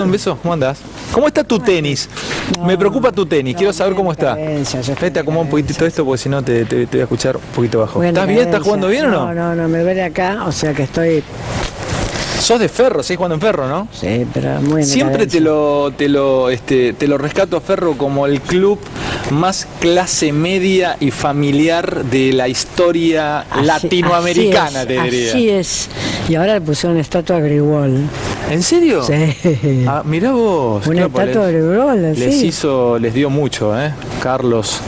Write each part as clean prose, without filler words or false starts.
Un beso, ¿cómo andás? ¿Cómo está tu tenis? Me preocupa tu tenis, quiero saber cómo está. Te acomodo un poquitito esto porque si no te voy a escuchar un poquito bajo. ¿Estás bien? ¿Estás jugando bien o no? No, me duele acá, o sea que estoy... Sos de Ferro, seguís jugando en Ferro, ¿no? Sí, pero muy en Siempre te decadencia. lo rescato a Ferro como el club más clase media y familiar de la historia latinoamericana, te diría. Así es. Y ahora le pusieron una estatua a Grigol. ¿En serio? Sí. Ah, mirá vos. Una estatua de Grigol, así. Les dio mucho, ¿eh? Carlos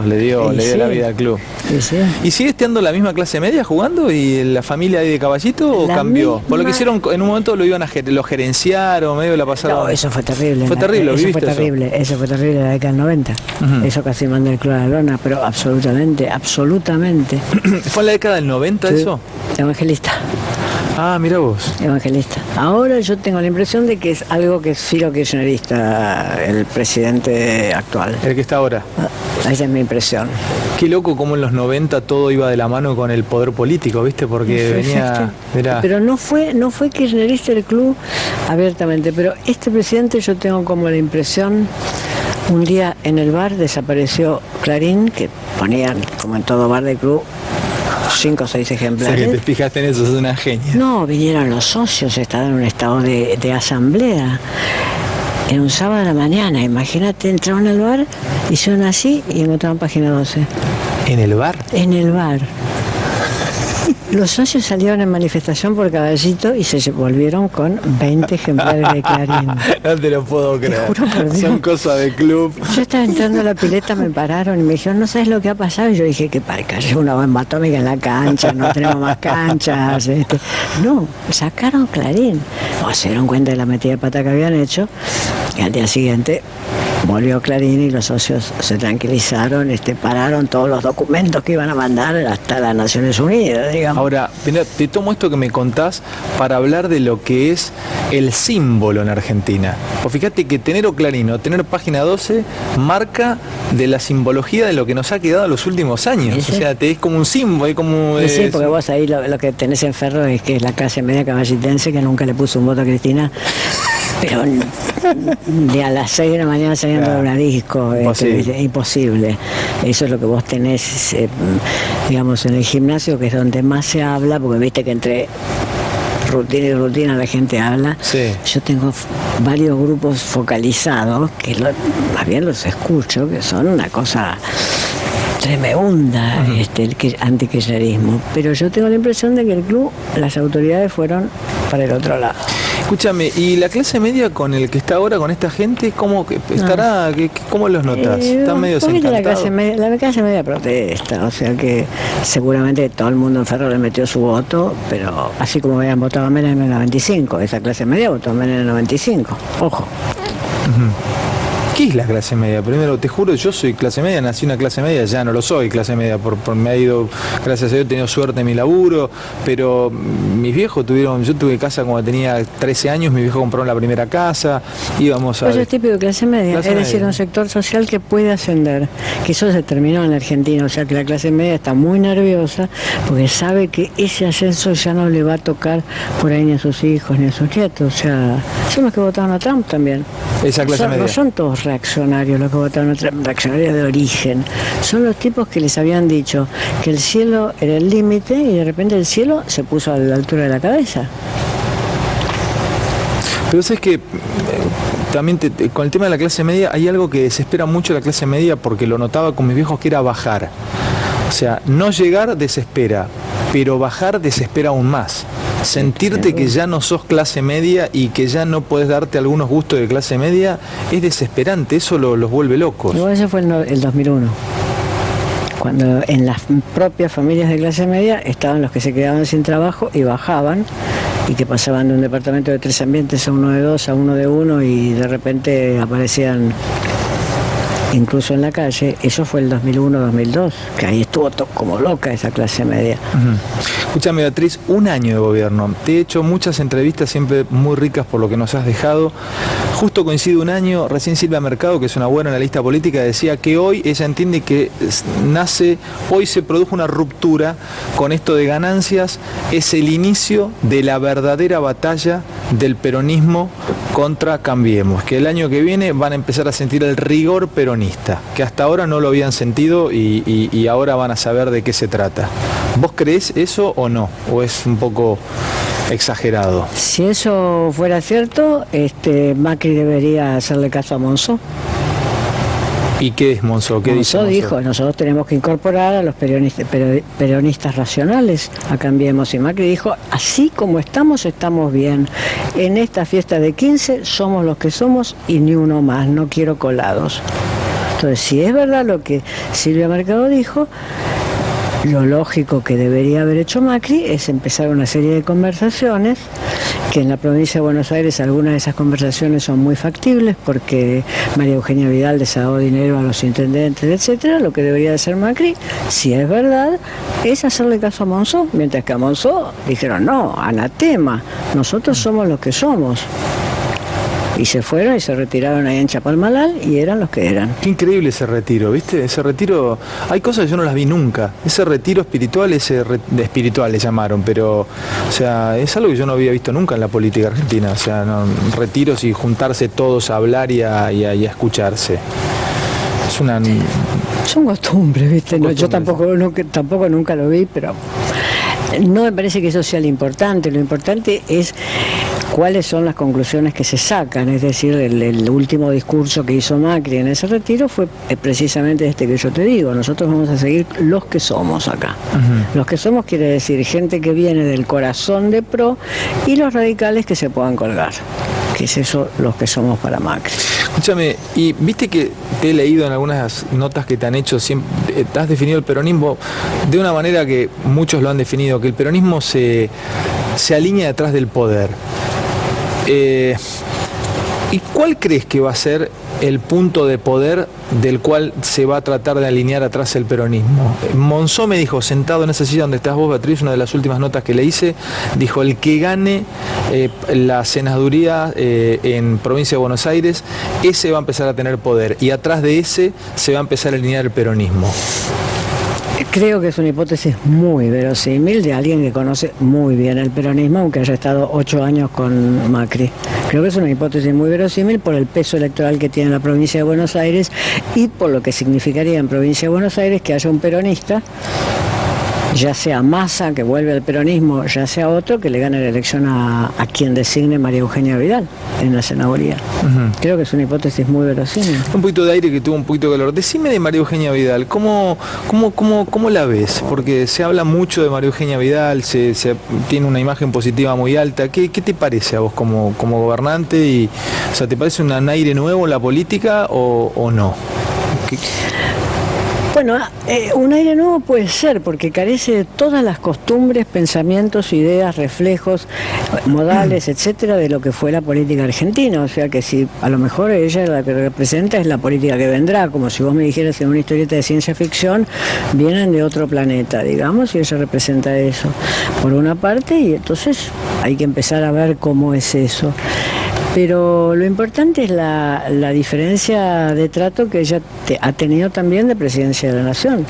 le dio la vida al club. Sí. ¿Y sigue estando la misma clase media jugando y la familia ahí de Caballito o cambió? Por lo que hicieron en un momento lo gerenciaron, medio la pasaron. No, eso fue terrible. Fue terrible, eso fue terrible en la década del 90. Eso casi mandó el club a la lona, pero absolutamente. ¿Fue en la década del 90 eso? Evangelista. Ah, mira vos. Evangelista. Ahora yo tengo la impresión de que es algo que es filo kirchnerista, el presidente actual. El que está ahora. Esa es mi impresión. Qué loco cómo en los 90 todo iba de la mano con el poder político, ¿viste? Porque venía... Pero no fue kirchnerista el club abiertamente, pero este presidente yo tengo como la impresión... Un día en el bar desapareció Clarín, que ponían, como en todo bar de club, 5 o 6 ejemplares. O sea, que te fijaste en eso, sos una genia. No, vinieron los socios, estaban en un estado de asamblea. En un sábado a la mañana, imagínate, entraron al bar, hicieron así y encontraron página 12. ¿En el bar? En el bar. Los socios salieron en manifestación por Caballito y se volvieron con 20 ejemplares de Clarín. No te lo puedo creer. Te juro por Dios. Son cosas de club. Yo estaba entrando a la pileta, me pararon y me dijeron, ¿no sabes lo que ha pasado? Y yo dije, que para que haya una bomba atómica en la cancha, no tenemos más canchas. No, sacaron Clarín. O se dieron cuenta de la metida de pata que habían hecho y al día siguiente volvió Clarín y los socios se tranquilizaron, pararon todos los documentos que iban a mandar hasta las Naciones Unidas, digamos. Ahora, mirá, te tomo esto que me contás para hablar de lo que es el símbolo en Argentina. Pues fíjate que tener Clarín o tener página 12 marca de la simbología de lo que nos ha quedado en los últimos años. ¿Sí? O sea, es como un símbolo, es como... Sí, porque vos ahí lo que tenés en Ferro es que es la clase media caballitense que nunca le puso un voto a Cristina. Pero de a las 6 de la mañana saliendo de una disco, imposible. Eso es lo que vos tenés, digamos, en el gimnasio, que es donde más se habla, porque viste que entre rutina y rutina la gente habla. Sí. Yo tengo varios grupos focalizados, que más bien los escucho, que son una cosa tremenda, el antikirchnerismo. Pero yo tengo la impresión de que el club, las autoridades fueron para el otro lado. Escúchame, ¿y la clase media con el que está ahora, con esta gente, cómo estará? ¿Cómo los notas? ¿Están medio desencantados? La clase media protesta, o sea que seguramente todo el mundo en Ferro le metió su voto, pero así como habían votado a Menem en el 95, esa clase media votó a Menem en el 95, ojo. ¿Qué es la clase media? Primero, te juro, yo soy clase media, nací una clase media, ya no lo soy clase media, me ha ido, gracias a Dios, he tenido suerte en mi laburo, pero mis viejos yo tuve casa cuando tenía 13 años, mis viejos compraron la primera casa, íbamos a... Pues es típico de clase media, es decir, un sector social que puede ascender, que eso se terminó en la Argentina, o sea que la clase media está muy nerviosa porque sabe que ese ascenso ya no le va a tocar por ahí ni a sus hijos ni a sus nietos, o sea, son los que votaron a Trump también. Esa clase media. No son todos reaccionarios los que votaron, reaccionarios de origen, son los tipos que les habían dicho que el cielo era el límite y de repente el cielo se puso a la altura de la cabeza. Pero sabes que también con el tema de la clase media hay algo que desespera mucho a la clase media, porque lo notaba con mis viejos, que era bajar. O sea, no llegar desespera, pero bajar desespera aún más. Sentirte que ya no sos clase media y que ya no puedes darte algunos gustos de clase media es desesperante, eso los vuelve locos. Igual eso fue el 2001, cuando en las propias familias de clase media estaban los que se quedaban sin trabajo y bajaban, y que pasaban de un departamento de 3 ambientes a uno de 2, a uno de 1, y de repente aparecían incluso en la calle, eso fue el 2001-2002, que ahí estuvo como loca esa clase media. Escúchame, Beatriz, un año de gobierno. Te he hecho muchas entrevistas siempre muy ricas por lo que nos has dejado. Justo coincide un año, recién Silvia Mercado, que es una buena analista política, decía que hoy ella entiende que hoy se produjo una ruptura con esto de ganancias, es el inicio de la verdadera batalla del peronismo contra Cambiemos, que el año que viene van a empezar a sentir el rigor peronista, que hasta ahora no lo habían sentido y ahora van a saber de qué se trata. ¿Vos creés eso o no? ¿O es un poco exagerado? Si eso fuera cierto, Macri debería hacerle caso a Monzó. ¿Y qué es Monzó? ¿Qué dice Monzó? Dijo, nosotros tenemos que incorporar a los peronistas racionales a Cambiemos. Y Macri dijo, así como estamos bien. En esta fiesta de 15 somos los que somos y ni uno más, no quiero colados. Entonces, si es verdad lo que Silvia Mercado dijo, lo lógico que debería haber hecho Macri es empezar una serie de conversaciones, que en la provincia de Buenos Aires algunas de esas conversaciones son muy factibles porque María Eugenia Vidal desahogó dinero a los intendentes, etcétera. Lo que debería de hacer Macri, si es verdad, es hacerle caso a Monzó, mientras que a Monzó dijeron, no, anatema, nosotros somos los que somos. Y se fueron y se retiraron ahí en Chapalmalal y eran los que eran. Qué increíble ese retiro, ¿viste? Ese retiro, hay cosas que yo no las vi nunca. Ese retiro espiritual, espiritual le llamaron, pero, o sea, es algo que yo no había visto nunca en la política argentina. O sea, no, retiros y juntarse todos a hablar y a escucharse. Es una... Son costumbres, ¿viste? No, yo tampoco nunca lo vi, pero no me parece que eso sea lo importante. Lo importante es cuáles son las conclusiones que se sacan, es decir, el último discurso que hizo Macri en ese retiro fue precisamente este que yo te digo, nosotros vamos a seguir los que somos acá. Los que somos quiere decir gente que viene del corazón de PRO y los radicales que se puedan colgar, que es eso los que somos para Macri. Escúchame, y viste que te he leído en algunas notas que te han hecho, siempre, te has definido el peronismo de una manera que muchos lo han definido, que el peronismo se alinea detrás del poder. ¿Y cuál crees que va a ser el punto de poder del cual se va a tratar de alinear atrás el peronismo? Monzó me dijo, sentado en esa silla donde estás vos, Beatriz, una de las últimas notas que le hice, dijo, el que gane la senaduría en provincia de Buenos Aires, ese va a empezar a tener poder, y atrás de ese se va a empezar a alinear el peronismo. Creo que es una hipótesis muy verosímil de alguien que conoce muy bien el peronismo, aunque haya estado 8 años con Macri. Creo que es una hipótesis muy verosímil por el peso electoral que tiene la provincia de Buenos Aires y por lo que significaría en provincia de Buenos Aires que haya un peronista, ya sea Massa, que vuelve al peronismo, ya sea otro, que le gane la elección a quien designe María Eugenia Vidal en la senaduría. Creo que es una hipótesis muy verosímil. Un poquito de aire que tuvo un poquito de calor. Decime de María Eugenia Vidal, ¿cómo la ves? Porque se habla mucho de María Eugenia Vidal, se tiene una imagen positiva muy alta. ¿Qué te parece a vos como gobernante? O sea, ¿te parece un aire nuevo en la política o no? Bueno, un aire nuevo puede ser, porque carece de todas las costumbres, pensamientos, ideas, reflejos, modales, etcétera, de lo que fue la política argentina. O sea que si a lo mejor ella la que representa es la política que vendrá, como si vos me dijeras en una historieta de ciencia ficción, vienen de otro planeta, digamos, y ella representa eso, por una parte, y entonces hay que empezar a ver cómo es eso. Pero lo importante es la diferencia de trato que ella ha tenido también de presidencia de la Nación.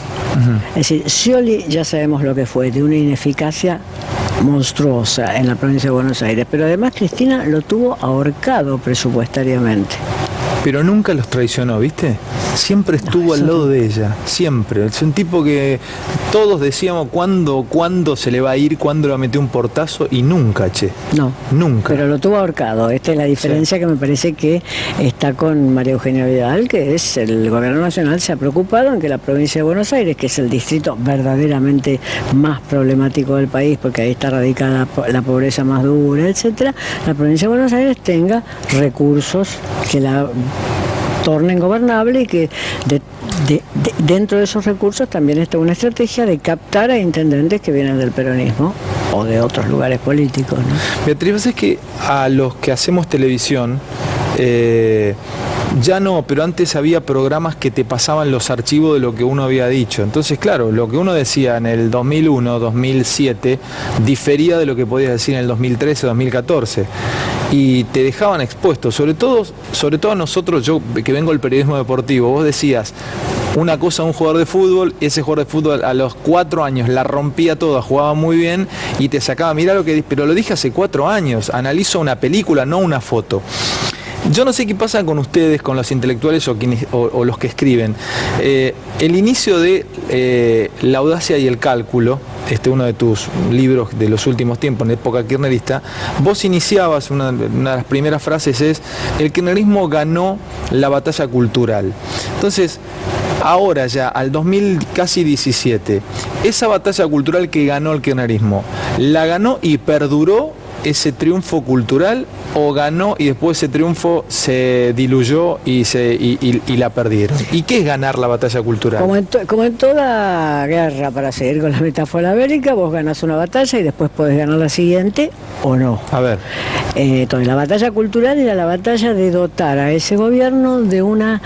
Es decir, Scioli ya sabemos lo que fue, de una ineficacia monstruosa en la provincia de Buenos Aires, pero además Cristina lo tuvo ahorcado presupuestariamente. Pero nunca los traicionó, ¿viste? Siempre estuvo al lado de ella, siempre. Es un tipo que todos decíamos cuándo se le va a ir, cuándo le va a meter un portazo, y nunca, che. No, nunca. Pero lo tuvo ahorcado. Esta es la diferencia que me parece que está con María Eugenia Vidal, que es el gobierno nacional se ha preocupado en que la provincia de Buenos Aires, que es el distrito verdaderamente más problemático del país, porque ahí está radicada la pobreza más dura, etcétera, la provincia de Buenos Aires tenga recursos que la tornen gobernable y que dentro de esos recursos también está una estrategia de captar a intendentes que vienen del peronismo o de otros lugares políticos, ¿no? Beatriz, es que a los que hacemos televisión Ya no, pero antes había programas que te pasaban los archivos de lo que uno había dicho. Entonces, claro, lo que uno decía en el 2001, 2007, difería de lo que podías decir en el 2013, 2014. Y te dejaban expuesto, sobre todo a nosotros, yo que vengo del periodismo deportivo, vos decías una cosa a un jugador de fútbol, y ese jugador de fútbol a los 4 años la rompía toda, jugaba muy bien y te sacaba, mirá lo que, pero lo dije hace 4 años, analizo una película, no una foto. Yo no sé qué pasa con ustedes, con los intelectuales o los que escriben. El inicio de La audacia y el cálculo, uno de tus libros de los últimos tiempos, en la época kirchnerista, vos iniciabas, una de las primeras frases es: el kirchnerismo ganó la batalla cultural. Entonces, ahora ya, al 2017, esa batalla cultural que ganó el kirchnerismo, ¿la ganó y perduró ese triunfo cultural, o ganó y después ese triunfo se diluyó y la perdieron? ¿Y qué es ganar la batalla cultural? Como en toda guerra, para seguir con la metáfora bélica, vos ganás una batalla y después podés ganar la siguiente o no. A ver. Entonces, la batalla cultural era la batalla de dotar a ese gobierno de una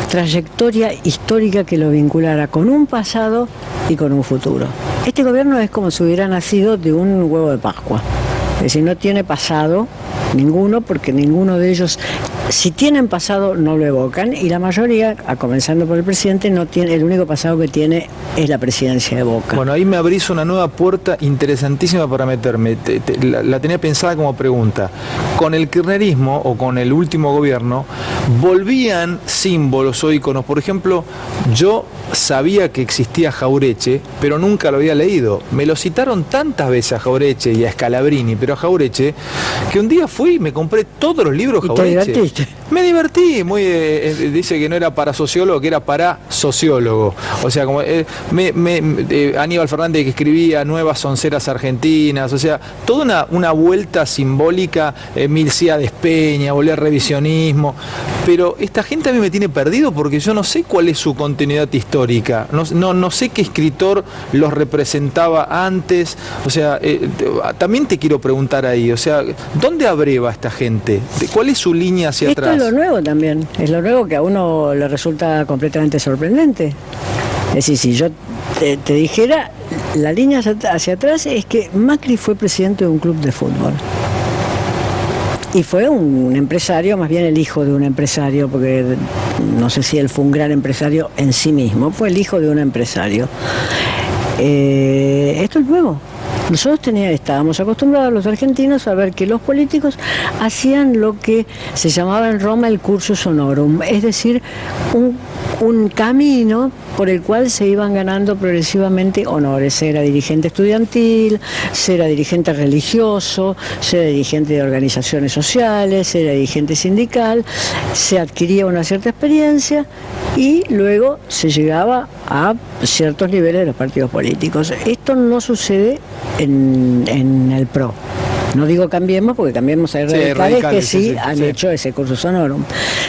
trayectoria histórica que lo vinculara con un pasado y con un futuro. Este gobierno es como si hubiera nacido de un huevo de Pascua. Es decir, no tiene pasado ninguno, porque ninguno de ellos, si tienen pasado, no lo evocan, y la mayoría, a comenzando por el presidente, no tiene, el único pasado que tiene es la presidencia de Boca. Bueno, ahí me abrís una nueva puerta interesantísima para meterme. La tenía pensada como pregunta. Con el kirchnerismo, o con el último gobierno, volvían símbolos o íconos. Por ejemplo, yo sabía que existía Jaureche, pero nunca lo había leído. Me lo citaron tantas veces a Jaureche y a Scalabrini, pero a Jaureche, que un día fui y me compré todos los libros de Jaureche. ¿Y te divertiste? Me divertí, dice que no era para sociólogo, que era para sociólogo. O sea, como Aníbal Fernández, que escribía Nuevas Sonceras Argentinas, o sea, toda una vuelta simbólica, Milcíades Peña, volver al revisionismo. Pero esta gente a mí me tiene perdido, porque yo no sé cuál es su continuidad histórica, no sé qué escritor los representaba antes. O sea, también te quiero preguntar ahí, o sea, ¿dónde abreva esta gente? ¿Cuál es su línea hacia atrás? Esto es lo nuevo también, es lo nuevo que a uno le resulta completamente sorprendente. Es decir, si yo te dijera, la línea hacia atrás es que Macri fue presidente de un club de fútbol. Y fue un empresario, más bien el hijo de un empresario, porque no sé si él fue un gran empresario en sí mismo, fue el hijo de un empresario. Esto es nuevo. Nosotros estábamos acostumbrados los argentinos a ver que los políticos hacían lo que se llamaba en Roma el cursus honorum, es decir, un camino por el cual se iban ganando progresivamente honores. Se era dirigente estudiantil, se era dirigente religioso, se era dirigente de organizaciones sociales, se era dirigente sindical, se adquiría una cierta experiencia y luego se llegaba a ciertos niveles de los partidos políticos. Esto no sucede en el PRO. No digo Cambiemos, porque Cambiemos hay radicales que sí han hecho ese cursus honorum.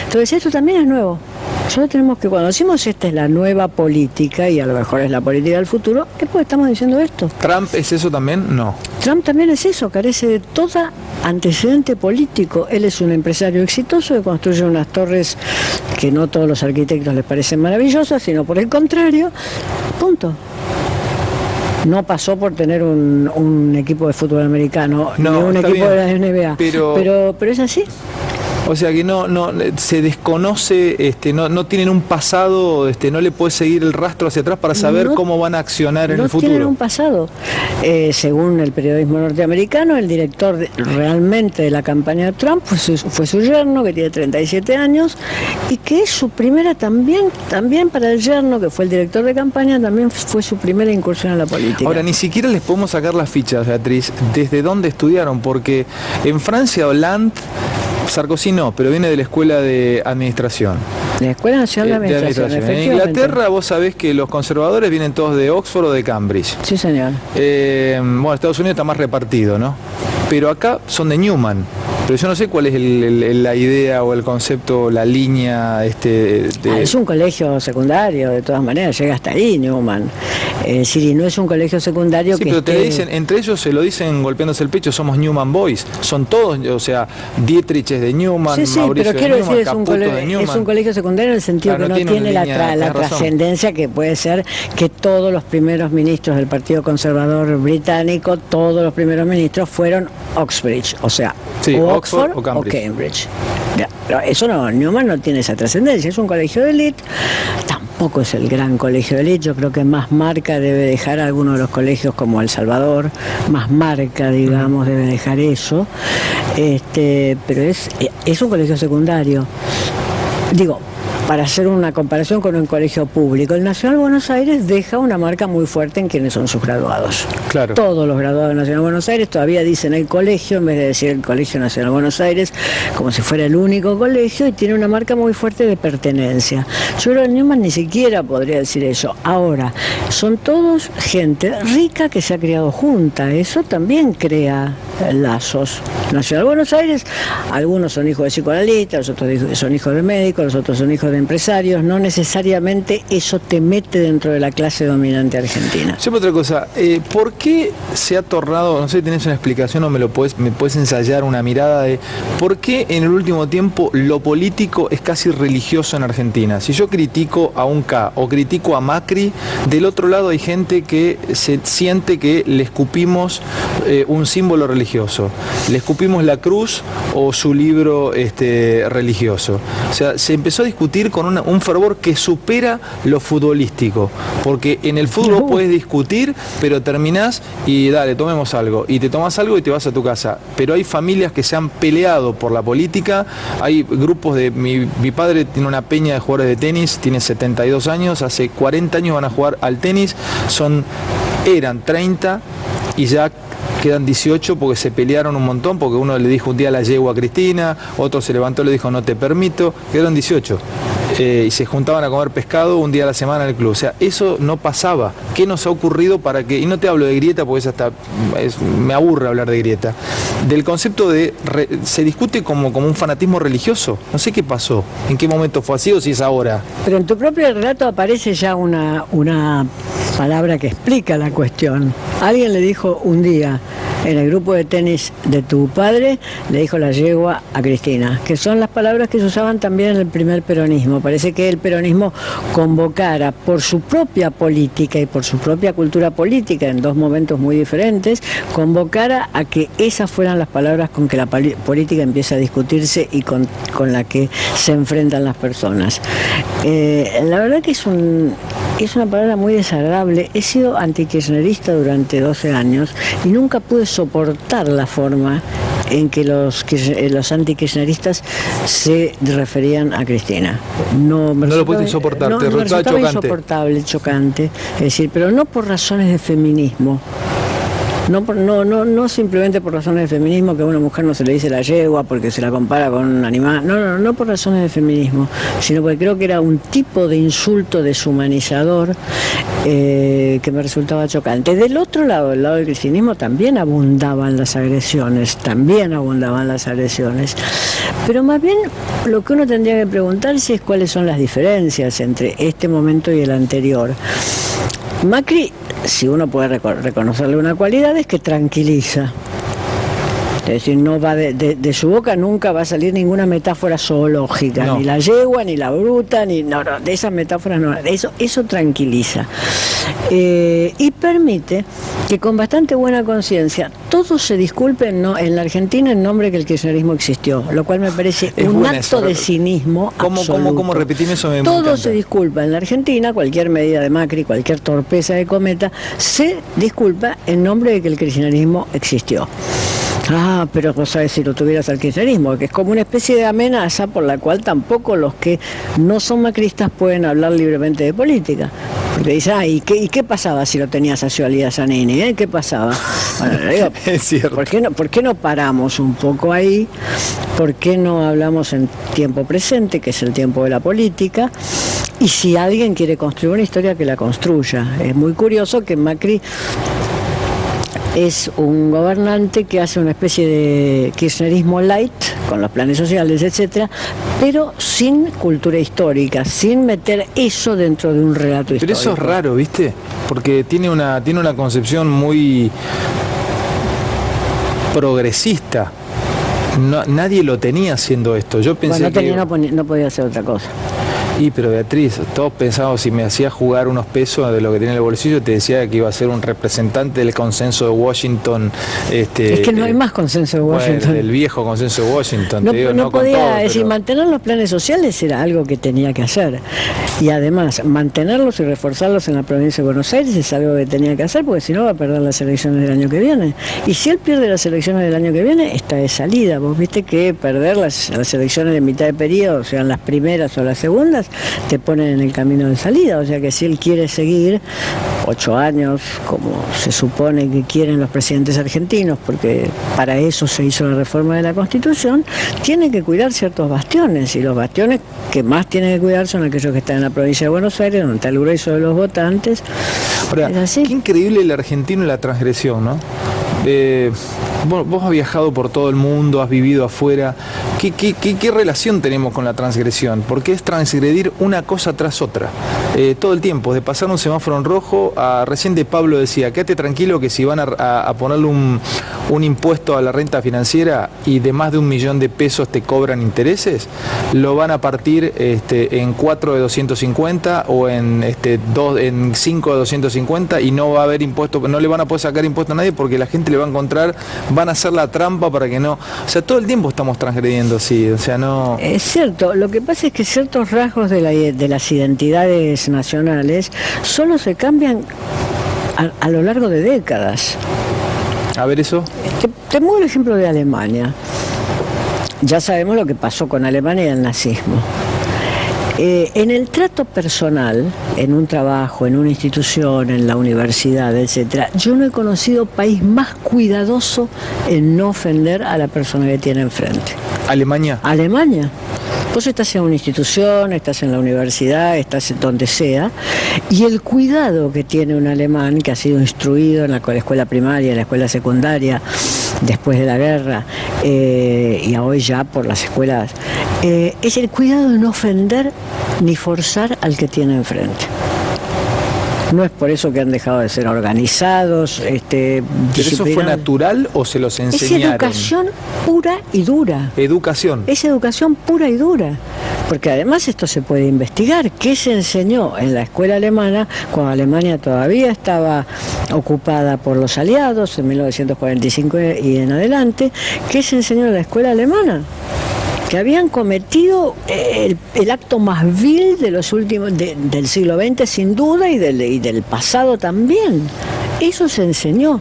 Entonces esto también es nuevo. Nosotros tenemos que, cuando decimos esta es la nueva política, y a lo mejor es la política del futuro, es porque estamos diciendo esto. ¿Trump es eso también? No. Trump también es eso, carece de todo antecedente político. Él es un empresario exitoso que construye unas torres que no todos los arquitectos les parecen maravillosas, sino por el contrario, punto. No pasó por tener un equipo de fútbol americano, ni un equipo de la NBA, pero es así. O sea que no se desconoce, no tienen un pasado, no le puedes seguir el rastro hacia atrás para saber cómo van a accionar en el futuro. No tienen un pasado. Según el periodismo norteamericano, el director realmente de la campaña de Trump fue su yerno, que tiene 37 años, y que es su primera también para el yerno, que fue el director de campaña, también fue su primera incursión en la política. Ahora, ni siquiera les podemos sacar las fichas, Beatriz, desde dónde estudiaron, porque en Francia, Hollande, Sarkozy no, pero viene de la Escuela de Administración. La Escuela Nacional de Administración, En Inglaterra vos sabés que los conservadores vienen todos de Oxford o de Cambridge. Sí, señor. Bueno, Estados Unidos está más repartido, ¿no? Pero acá son de Newman. Pero yo no sé cuál es la idea o el concepto, la línea Es un colegio secundario, de todas maneras, llega hasta ahí Newman. Sí, no es un colegio secundario sí, que pero te dicen, entre ellos se lo dicen golpeándose el pecho, somos Newman Boys. Son todos, o sea, Dietrich es de Newman, sí, Mauricio pero quiero de Newman, decir, Caputo es un colegio secundario en el sentido que no tiene la trascendencia que puede ser que todos los primeros ministros del Partido Conservador británico, todos los primeros ministros fueron Oxbridge, o sea, sí, o Oxford o Cambridge. Pero eso no, Newman no tiene esa trascendencia, es un colegio de élite, tampoco es el gran colegio de élite, yo creo que más marca debe dejar algunos de los colegios como El Salvador, más marca, digamos, debe dejar eso, pero es un colegio secundario. Digo, para hacer una comparación con un colegio público, el Nacional Buenos Aires deja una marca muy fuerte en quienes son sus graduados. Claro. Todos los graduados del Nacional Buenos Aires todavía dicen el colegio en vez de decir el Colegio Nacional Buenos Aires, como si fuera el único colegio, y tiene una marca muy fuerte de pertenencia. Yo creo que Newman ni siquiera podría decir eso. Ahora, son todos gente rica que se ha criado junta, eso también crea lazos. Nacional Buenos Aires, algunos son hijos de psicoanalistas, los otros son hijos de médicos, los otros son hijos de empresarios, no necesariamente eso te mete dentro de la clase dominante argentina. Yo otra cosa, ¿por qué se ha tornado, no sé si tenés una explicación o me puedes ensayar una mirada de por qué en el último tiempo lo político es casi religioso en Argentina? Si yo critico a un K o critico a Macri, del otro lado hay gente que se siente que le escupimos un símbolo religioso, le escupimos la cruz o su libro religioso. O sea, se empezó a discutir con un fervor que supera lo futbolístico, porque en el fútbol puedes discutir, pero terminás y dale, tomemos algo, y te tomas algo y te vas a tu casa. Pero hay familias que se han peleado por la política, hay grupos de... Mi padre tiene una peña de jugadores de tenis, tiene 72 años, hace 40 años van a jugar al tenis, eran 30 y ya quedan 18 porque se pelearon un montón, porque uno le dijo un día la yegua a Cristina, otro se levantó y le dijo no te permito, quedaron 18. Y se juntaban a comer pescado un día a la semana en el club. O sea, eso no pasaba. ¿Qué nos ha ocurrido para que, y no te hablo de Grieta porque me aburre hablar de Grieta, del concepto de, se discute como un fanatismo religioso? No sé qué pasó, en qué momento fue así o si es ahora. Pero en tu propio relato aparece ya una palabra que explica la cuestión. Alguien le dijo un día, en el grupo de tenis de tu padre, le dijo la yegua a Cristina, que son las palabras que se usaban también en el primer peronismo. Parece que el peronismo convocara por su propia política y por su propia cultura política, en dos momentos muy diferentes, convocara a que esas fueran las palabras con que la política empieza a discutirse y con la que se enfrentan las personas. La verdad que es una palabra muy desagradable. He sido antikirchnerista durante 12 años y nunca pude soportar la forma en que los antikirchneristas se referían a Cristina. No lo pudiste soportar, te resultaba insoportable, chocante, es decir, pero no por razones de feminismo. No simplemente por razones de feminismo, que a una mujer no se le dice la yegua porque se la compara con un animal, no por razones de feminismo, sino porque creo que era un tipo de insulto deshumanizador que me resultaba chocante. Del otro lado, del lado del cristianismo, también abundaban las agresiones, pero más bien lo que uno tendría que preguntarse es cuáles son las diferencias entre este momento y el anterior. Macri, si uno puede reconocerle una cualidad, es que tranquiliza. Es decir, no va de su boca nunca va a salir ninguna metáfora zoológica, no. Ni la yegua, ni la bruta, de esas metáforas no. Eso tranquiliza. Y permite que con bastante buena conciencia todos se disculpen en la Argentina en nombre que el kirchnerismo existió, lo cual me parece un acto de cinismo absoluto. ¿Cómo repetirme eso? Todos se disculpan en la Argentina, cualquier medida de Macri, cualquier torpeza de Cometa, se disculpa en nombre de que el kirchnerismo existió. Pero vos sabés si lo tuvieras al kirchnerismo, que es como una especie de amenaza por la cual tampoco los que no son macristas pueden hablar libremente de política. Porque dice, ¿y qué pasaba si lo tenías a Scioli Zanini? ¿Qué pasaba? Bueno, digo, es cierto. ¿Por qué no paramos un poco ahí? ¿Por qué no hablamos en tiempo presente, que es el tiempo de la política? Y si alguien quiere construir una historia, que la construya. Es muy curioso que Macri es un gobernante que hace una especie de kirchnerismo light, con los planes sociales, etcétera, pero sin cultura histórica, sin meter eso dentro de un relato histórico. Pero eso es raro, ¿viste? Porque tiene una concepción muy progresista. No, nadie lo tenía haciendo esto. Yo pensé no podía hacer otra cosa. Y pero Beatriz, todos pensábamos, si me hacía jugar unos pesos de lo que tenía en el bolsillo, te decía que iba a ser un representante del consenso de Washington. Es que no hay más consenso de Washington. Bueno, el viejo consenso de Washington. No podía decir, mantener los planes sociales era algo que tenía que hacer. Y además, mantenerlos y reforzarlos en la provincia de Buenos Aires es algo que tenía que hacer, porque si no va a perder las elecciones del año que viene. Y si él pierde las elecciones del año que viene, está de salida. Vos viste que perder las elecciones de mitad de periodo, sean las primeras o las segundas, te ponen en el camino de salida. O sea que si él quiere seguir 8 años, como se supone que quieren los presidentes argentinos, porque para eso se hizo la reforma de la Constitución, tiene que cuidar ciertos bastiones, y los bastiones que más tienen que cuidar son aquellos que están en la provincia de Buenos Aires, donde está el grueso de los votantes. Ahora, qué increíble el argentino y la transgresión, ¿no? Vos has viajado por todo el mundo, has vivido afuera. ¿Qué relación tenemos con la transgresión? Porque es transgredir una cosa tras otra, todo el tiempo, de pasar un semáforo en rojo a, recién de Pablo decía, quédate tranquilo que si van a ponerle un impuesto a la renta financiera y de más de 1 millón de pesos te cobran intereses, lo van a partir en 4 de 250 o en 5 de 250 y no va a haber impuesto, no le van a poder sacar impuesto a nadie porque la gente le va a encontrar, van a hacer la trampa para que no, o sea, todo el tiempo estamos transgrediendo así, o sea, no... Es cierto, lo que pasa es que ciertos rasgos de las identidades nacionales solo se cambian a lo largo de décadas. A ver eso. Te muevo el ejemplo de Alemania. Ya sabemos lo que pasó con Alemania y el nazismo. En el trato personal, en un trabajo, en una institución, en la universidad, etcétera, yo no he conocido país más cuidadoso en no ofender a la persona que tiene enfrente. ¿Alemania? Alemania. Vos estás en una institución, estás en la universidad, estás donde sea, y el cuidado que tiene un alemán que ha sido instruido en la escuela primaria, en la escuela secundaria, después de la guerra, y hoy ya por las escuelas, es el cuidado de no ofender ni forzar al que tiene enfrente. No es por eso que han dejado de ser organizados, ¿Pero eso fue natural o se los enseñaron? Es educación pura y dura. Educación. Es educación pura y dura. Porque además esto se puede investigar. ¿Qué se enseñó en la escuela alemana cuando Alemania todavía estaba ocupada por los aliados, en 1945 y en adelante? ¿Qué se enseñó en la escuela alemana? Que habían cometido el acto más vil de los últimos del siglo XX sin duda y del pasado también. Eso se enseñó.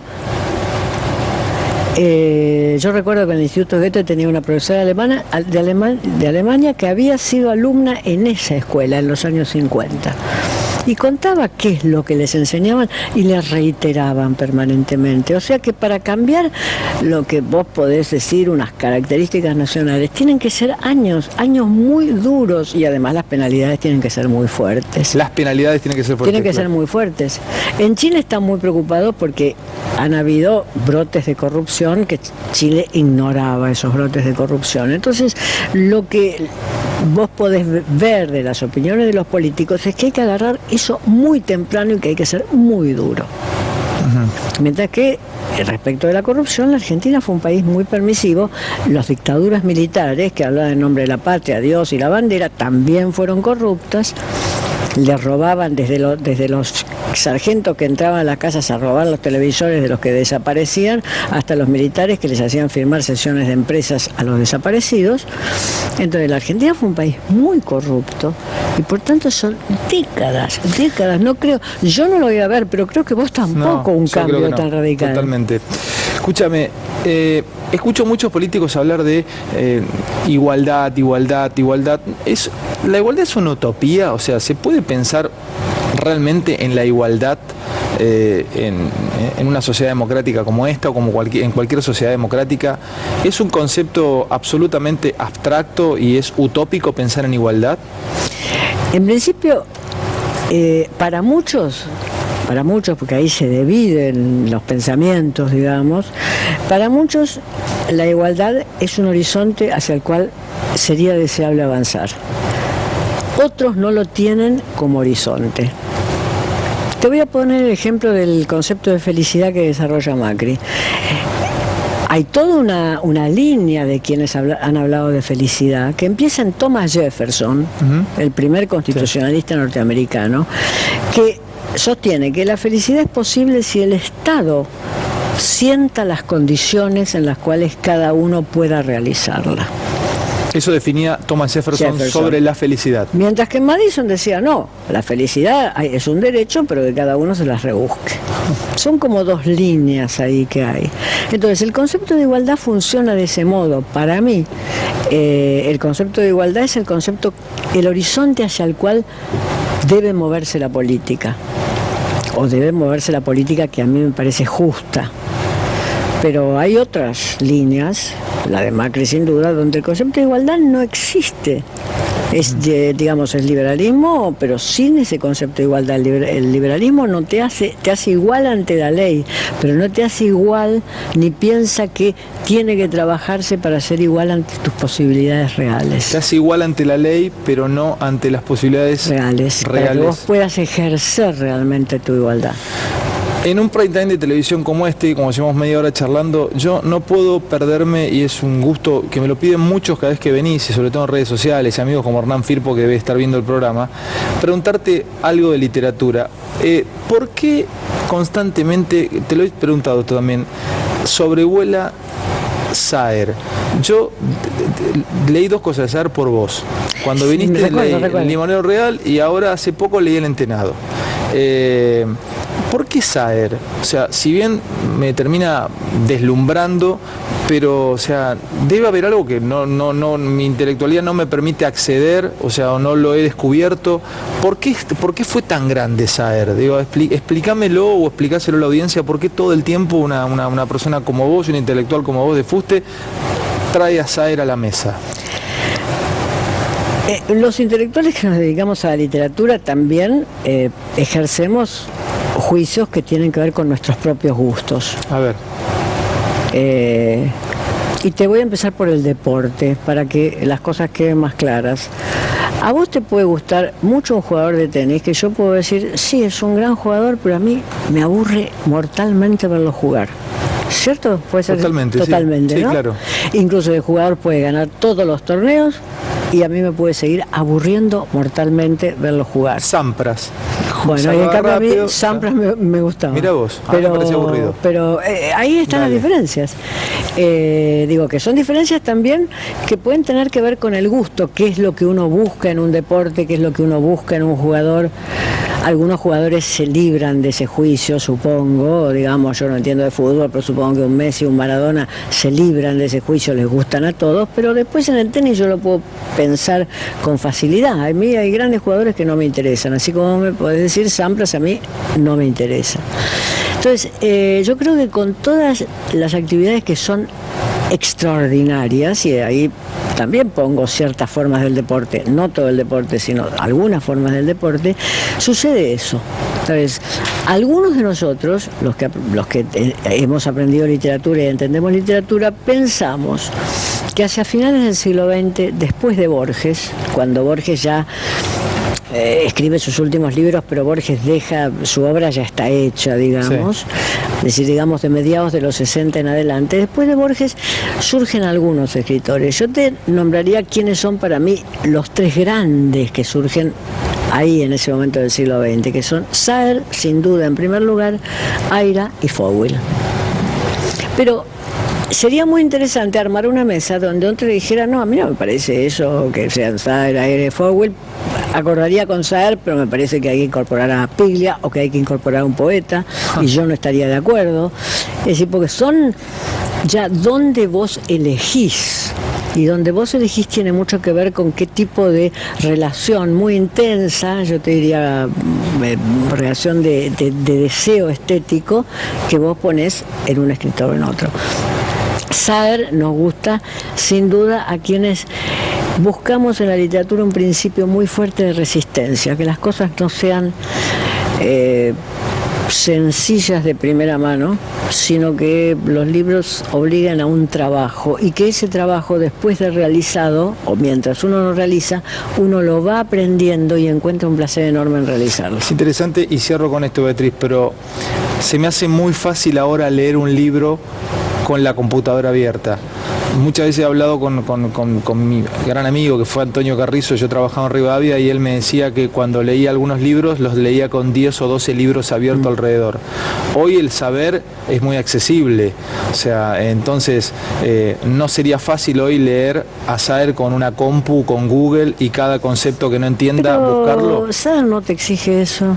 Yo recuerdo que en el Instituto Goethe tenía una profesora alemana de Alemania que había sido alumna en esa escuela en los años 50. Y contaba qué es lo que les enseñaban y les reiteraban permanentemente. O sea que para cambiar lo que vos podés decir, unas características nacionales, tienen que ser años muy duros, y además las penalidades tienen que ser muy fuertes. Las penalidades tienen que ser fuertes. Tienen que ser muy fuertes. En Chile están muy preocupados porque han habido brotes de corrupción que Chile ignoraba esos brotes de corrupción. Entonces, lo que vos podés ver de las opiniones de los políticos es que hay que agarrar eso muy temprano y que hay que ser muy duro. Mientras que respecto de la corrupción, la Argentina fue un país muy permisivo. Las dictaduras militares que hablaban en nombre de la patria, Dios y la bandera también fueron corruptas. Le robaban desde los sargentos que entraban a las casas a robar los televisores de los que desaparecían, hasta los militares que les hacían firmar sesiones de empresas a los desaparecidos. Entonces la Argentina fue un país muy corrupto y por tanto son décadas. No creo, yo no lo voy a ver, pero creo que vos tampoco, un cambio tan radical. Totalmente. Escúchame, escucho muchos políticos hablar de igualdad. ¿La igualdad es una utopía? O sea, ¿se puede pensar realmente en la igualdad en una sociedad democrática como esta o como en cualquier sociedad democrática? ¿Es un concepto absolutamente abstracto y es utópico pensar en igualdad? En principio, para muchos para muchos, porque ahí se dividen los pensamientos, digamos, para muchos la igualdad es un horizonte hacia el cual sería deseable avanzar. Otros no lo tienen como horizonte. Te voy a poner el ejemplo del concepto de felicidad que desarrolla Macri. Hay toda una línea de quienes han hablado de felicidad, que empieza en Thomas Jefferson, el primer constitucionalista norteamericano, que sostiene que la felicidad es posible si el Estado sienta las condiciones en las cuales cada uno pueda realizarla. Eso definía Thomas Jefferson sobre la felicidad. Mientras que Madison decía, no, la felicidad es un derecho, pero que cada uno se las rebusque. Son como dos líneas ahí que hay. Entonces, el concepto de igualdad funciona de ese modo. Para mí, el concepto de igualdad es el horizonte hacia el cual debe moverse la política. O debe moverse la política que a mí me parece justa. Pero hay otras líneas, la de Macri sin duda, donde el concepto de igualdad no existe. Es, digamos, el liberalismo, pero sin ese concepto de igualdad. El liberalismo no te hace igual ante la ley, pero no te hace igual ni piensa que tiene que trabajarse para ser igual ante tus posibilidades reales. Te hace igual ante la ley, pero no ante las posibilidades reales. Para que vos puedas ejercer realmente tu igualdad. En un prime time de televisión como este, como llevamos media hora charlando, yo no puedo perderme, y es un gusto que me lo piden muchos cada vez que venís, y sobre todo en redes sociales, amigos como Hernán Firpo, que debe estar viendo el programa, preguntarte algo de literatura. ¿Por qué constantemente, te lo he preguntado tú también, sobrevuela Saer? Yo leí dos cosas de Saer por vos. Cuando viniste leí El Limonero Real y ahora hace poco leí El Entenado. ¿Por qué Saer? O sea, si bien me termina deslumbrando, pero, o sea, debe haber algo que no, mi intelectualidad no me permite acceder, o sea, o no lo he descubierto. ¿Por qué fue tan grande Saer? Digo, explícamelo o explicáselo a la audiencia, ¿por qué todo el tiempo una persona como vos, un intelectual como vos de Fuste, trae a Saer a la mesa? Los intelectuales que nos dedicamos a la literatura también ejercemos juicios que tienen que ver con nuestros propios gustos. A ver. Y te voy a empezar por el deporte, para que las cosas queden más claras. A vos te puede gustar mucho un jugador de tenis, que yo puedo decir, sí, es un gran jugador, pero a mí me aburre mortalmente verlo jugar. ¿Cierto? Puede ser totalmente, sí, ¿no? Claro. Incluso el jugador puede ganar todos los torneos y a mí me puede seguir aburriendo mortalmente verlo jugar. Sampras. Bueno, y en cambio a mí Sampras me gustaba. Mira vos, a mí me parece aburrido. Pero ahí están las diferencias. Digo que son diferencias también que pueden tener que ver con el gusto, qué es lo que uno busca en un deporte, qué es lo que uno busca en un jugador. Algunos jugadores se libran de ese juicio, supongo, digamos, yo no entiendo de fútbol, pero supongo que un Messi, un Maradona se libran de ese juicio, les gustan a todos, pero después en el tenis yo lo puedo pensar con facilidad. A mí hay grandes jugadores que no me interesan, así como me podés decir, Sampras a mí no me interesa. Entonces, yo creo que con todas las actividades que son extraordinarias, y ahí también pongo ciertas formas del deporte, no todo el deporte, sino algunas formas del deporte, sucede eso. Entonces, algunos de nosotros, los que hemos aprendido literatura y entendemos literatura, pensamos que hacia finales del siglo XX, después de Borges, cuando Borges ya escribe sus últimos libros, pero Borges deja, su obra ya está hecha, digamos, es decir, digamos de mediados de los 60 en adelante. Después de Borges surgen algunos escritores. Yo te nombraría quiénes son para mí los tres grandes que surgen ahí en ese momento del siglo XX, que son Saer, sin duda en primer lugar, Aira y Fowell. Pero sería muy interesante armar una mesa donde otro dijera, no, a mí no me parece eso, que sean Saer, Aira y Fowell. Acordaría con Saer, pero me parece que hay que incorporar a Piglia o que hay que incorporar a un poeta, y yo no estaría de acuerdo. Es decir, porque son ya donde vos elegís. Y donde vos elegís tiene mucho que ver con qué tipo de relación muy intensa, yo te diría relación de deseo estético, que vos ponés en un escritor o en otro. Saer nos gusta sin duda a quienes buscamos en la literatura un principio muy fuerte de resistencia, que las cosas no sean sencillas de primera mano, sino que los libros obligan a un trabajo y que ese trabajo después de realizado, o mientras uno lo realiza, uno lo va aprendiendo y encuentra un placer enorme en realizarlo. Es interesante, y cierro con esto, Beatriz, pero se me hace muy fácil ahora leer un libro con la computadora abierta. Muchas veces he hablado con mi gran amigo que fue Antonio Carrizo. Yo trabajaba en Rivadavia y él me decía que cuando leía algunos libros los leía con 10 o 12 libros abiertos alrededor. Hoy el saber es muy accesible, o sea, entonces no sería fácil hoy leer a saber con una compu, con Google, y cada concepto que no entienda buscarlo. Saber no te exige eso.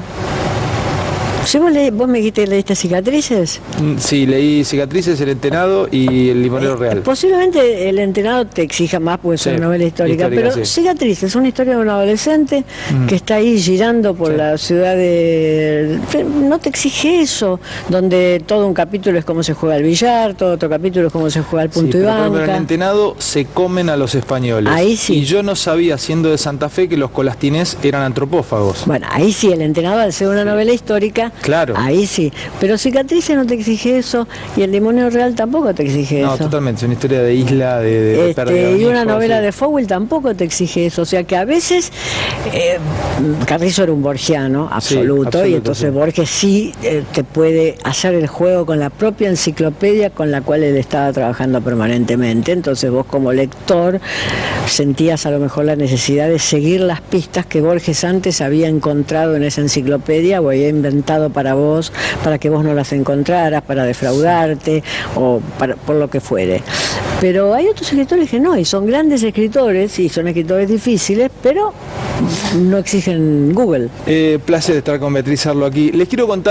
Si vos me dijiste que leíste Cicatrices. Sí, leí Cicatrices, El Entenado y El Limonero Real. Posiblemente El Entenado te exija más porque es una novela histórica, pero sí. Cicatrices es una historia de un adolescente que está ahí girando por la ciudad de... No te exige eso, donde todo un capítulo es cómo se juega el billar, todo otro capítulo es cómo se juega el punto y banca. Pero en El Entenado se comen a los españoles. Ahí sí. Y yo no sabía, siendo de Santa Fe, que los colastinés eran antropófagos. Bueno, ahí sí, El Entenado, al ser una novela histórica, claro. Ahí sí, pero Cicatrices no te exige eso y El Limonero Real tampoco te exige eso. No, totalmente, es una historia de isla, de pérdida y una novela sí. de Fowell tampoco te exige eso, o sea que a veces Carrizo era un borgiano absoluto, y entonces sí. Borges sí te puede hacer el juego con la propia enciclopedia con la cual él estaba trabajando permanentemente, entonces vos como lector sentías a lo mejor la necesidad de seguir las pistas que Borges antes había encontrado en esa enciclopedia o había inventado para vos, para que vos no las encontraras, para defraudarte o por lo que fuere. Pero hay otros escritores que no, y son grandes escritores y son escritores difíciles, pero no exigen Google. Placer estar con Beatriz Arlo aquí. Les quiero contar